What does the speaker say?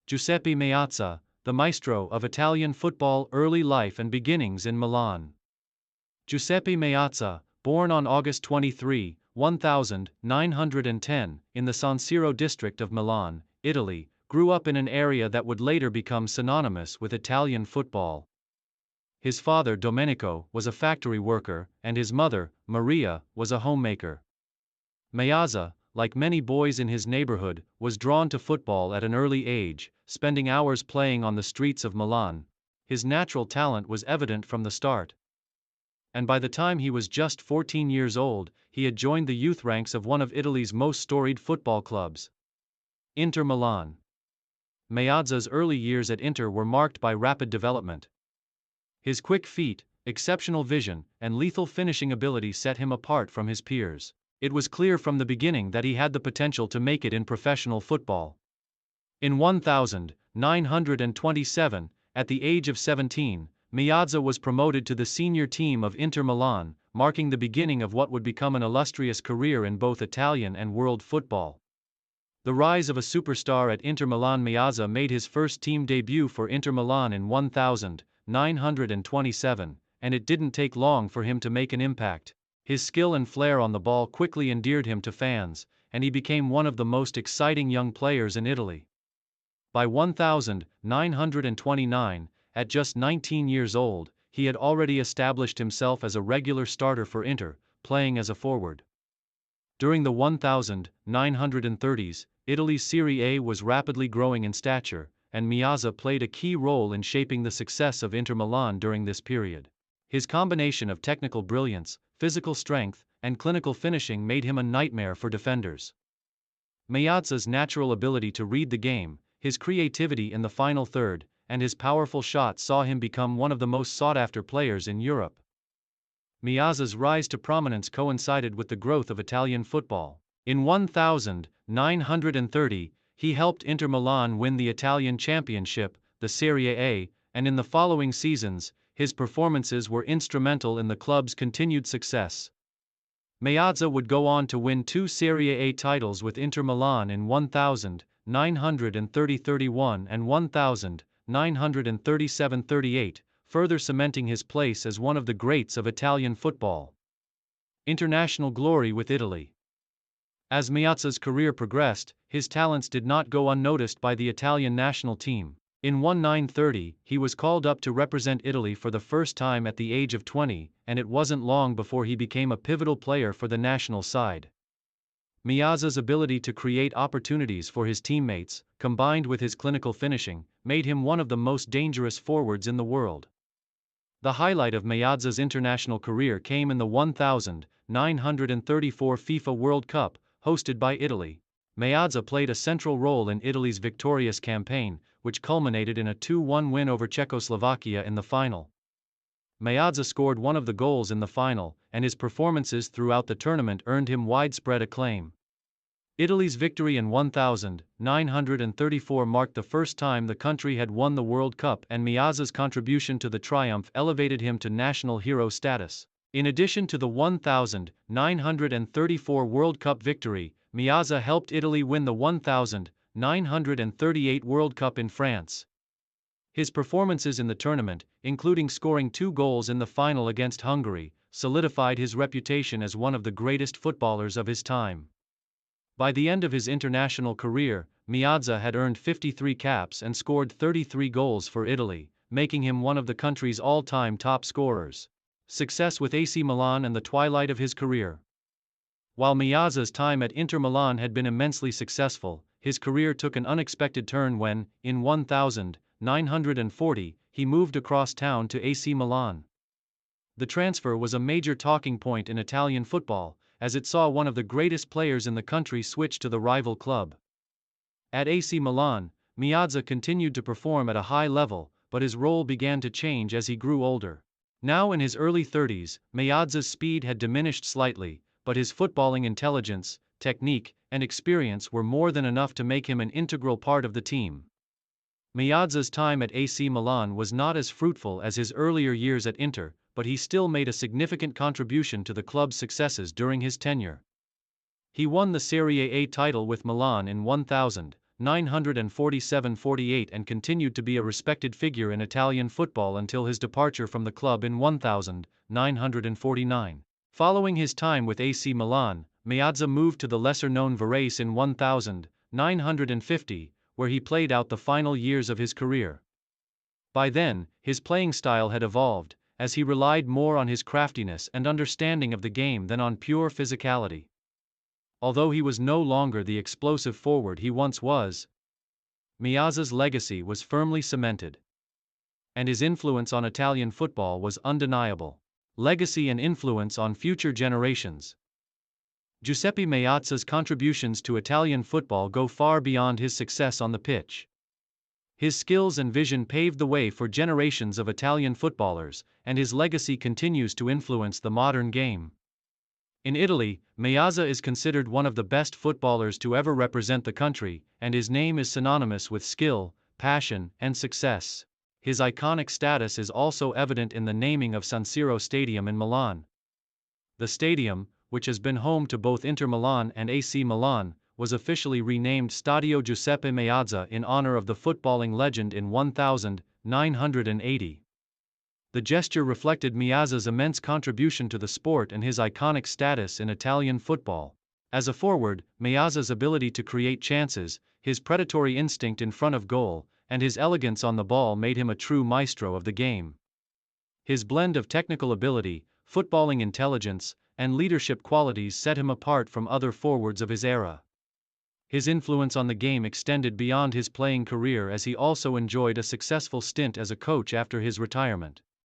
Giuseppe Meazza, the maestro of Italian football, early life and beginnings in Milan. Giuseppe Meazza, born on August 23, 1910, in the San Siro district of Milan, Italy, grew up in an area that would later become synonymous with Italian football. His father Domenico was a factory worker, and his mother, Maria, was a homemaker. Meazza, like many boys in his neighborhood, was drawn to football at an early age, spending hours playing on the streets of Milan. His natural talent was evident from the start. And by the time he was just 14 years old, he had joined the youth ranks of one of Italy's most storied football clubs, Inter Milan. Meazza's early years at Inter were marked by rapid development. His quick feet, exceptional vision, and lethal finishing ability set him apart from his peers. It was clear from the beginning that he had the potential to make it in professional football. In 1927, at the age of 17, Meazza was promoted to the senior team of Inter Milan, marking the beginning of what would become an illustrious career in both Italian and world football. The rise of a superstar at Inter Milan. Meazza made his first team debut for Inter Milan in 1927, and it didn't take long for him to make an impact. His skill and flair on the ball quickly endeared him to fans, and he became one of the most exciting young players in Italy. By 1929, at just 19 years old, he had already established himself as a regular starter for Inter, playing as a forward. During the 1930s, Italy's Serie A was rapidly growing in stature, and Meazza played a key role in shaping the success of Inter Milan during this period. His combination of technical brilliance, physical strength, and clinical finishing made him a nightmare for defenders. Meazza's natural ability to read the game, his creativity in the final third, and his powerful shot saw him become one of the most sought-after players in Europe. Meazza's rise to prominence coincided with the growth of Italian football. In 1930, he helped Inter Milan win the Italian championship, the Serie A, and in the following seasons, his performances were instrumental in the club's continued success. Meazza would go on to win 2 Serie A titles with Inter Milan in 1930-31 and 1937-38, further cementing his place as one of the greats of Italian football. International glory with Italy. As Meazza's career progressed, his talents did not go unnoticed by the Italian national team. In 1930, he was called up to represent Italy for the first time at the age of 20, and it wasn't long before he became a pivotal player for the national side. Meazza's ability to create opportunities for his teammates, combined with his clinical finishing, made him one of the most dangerous forwards in the world. The highlight of Meazza's international career came in the 1934 FIFA World Cup, hosted by Italy. Meazza played a central role in Italy's victorious campaign, which culminated in a 2-1 win over Czechoslovakia in the final. Meazza scored one of the goals in the final, and his performances throughout the tournament earned him widespread acclaim. Italy's victory in 1934 marked the first time the country had won the World Cup, and Meazza's contribution to the triumph elevated him to national hero status. In addition to the 1934 World Cup victory, Meazza helped Italy win the 1938 World Cup in France. His performances in the tournament, including scoring 2 goals in the final against Hungary, solidified his reputation as one of the greatest footballers of his time. By the end of his international career, Meazza had earned 53 caps and scored 33 goals for Italy, making him one of the country's all-time top scorers. Success with AC Milan and the twilight of his career. While Meazza's time at Inter Milan had been immensely successful, his career took an unexpected turn when, in 1940, he moved across town to AC Milan. The transfer was a major talking point in Italian football, as it saw one of the greatest players in the country switch to the rival club. At AC Milan, Meazza continued to perform at a high level, but his role began to change as he grew older. Now in his early 30s, Meazza's speed had diminished slightly, but his footballing intelligence, technique, and experience were more than enough to make him an integral part of the team. Meazza's time at AC Milan was not as fruitful as his earlier years at Inter, but he still made a significant contribution to the club's successes during his tenure. He won the Serie A title with Milan in 947–48 and continued to be a respected figure in Italian football until his departure from the club in 1949. Following his time with AC Milan, Meazza moved to the lesser-known Varese in 1950, where he played out the final years of his career. By then, his playing style had evolved, as he relied more on his craftiness and understanding of the game than on pure physicality. Although he was no longer the explosive forward he once was, Meazza's legacy was firmly cemented, and his influence on Italian football was undeniable. Legacy and influence on future generations. Giuseppe Meazza's contributions to Italian football go far beyond his success on the pitch. His skills and vision paved the way for generations of Italian footballers, and his legacy continues to influence the modern game. In Italy, Meazza is considered one of the best footballers to ever represent the country, and his name is synonymous with skill, passion, and success. His iconic status is also evident in the naming of San Siro Stadium in Milan. The stadium, which has been home to both Inter Milan and AC Milan, was officially renamed Stadio Giuseppe Meazza in honor of the footballing legend in 1980. The gesture reflected Meazza's immense contribution to the sport and his iconic status in Italian football. As a forward, Meazza's ability to create chances, his predatory instinct in front of goal, and his elegance on the ball made him a true maestro of the game. His blend of technical ability, footballing intelligence, and leadership qualities set him apart from other forwards of his era. His influence on the game extended beyond his playing career, as he also enjoyed a successful stint as a coach after his retirement.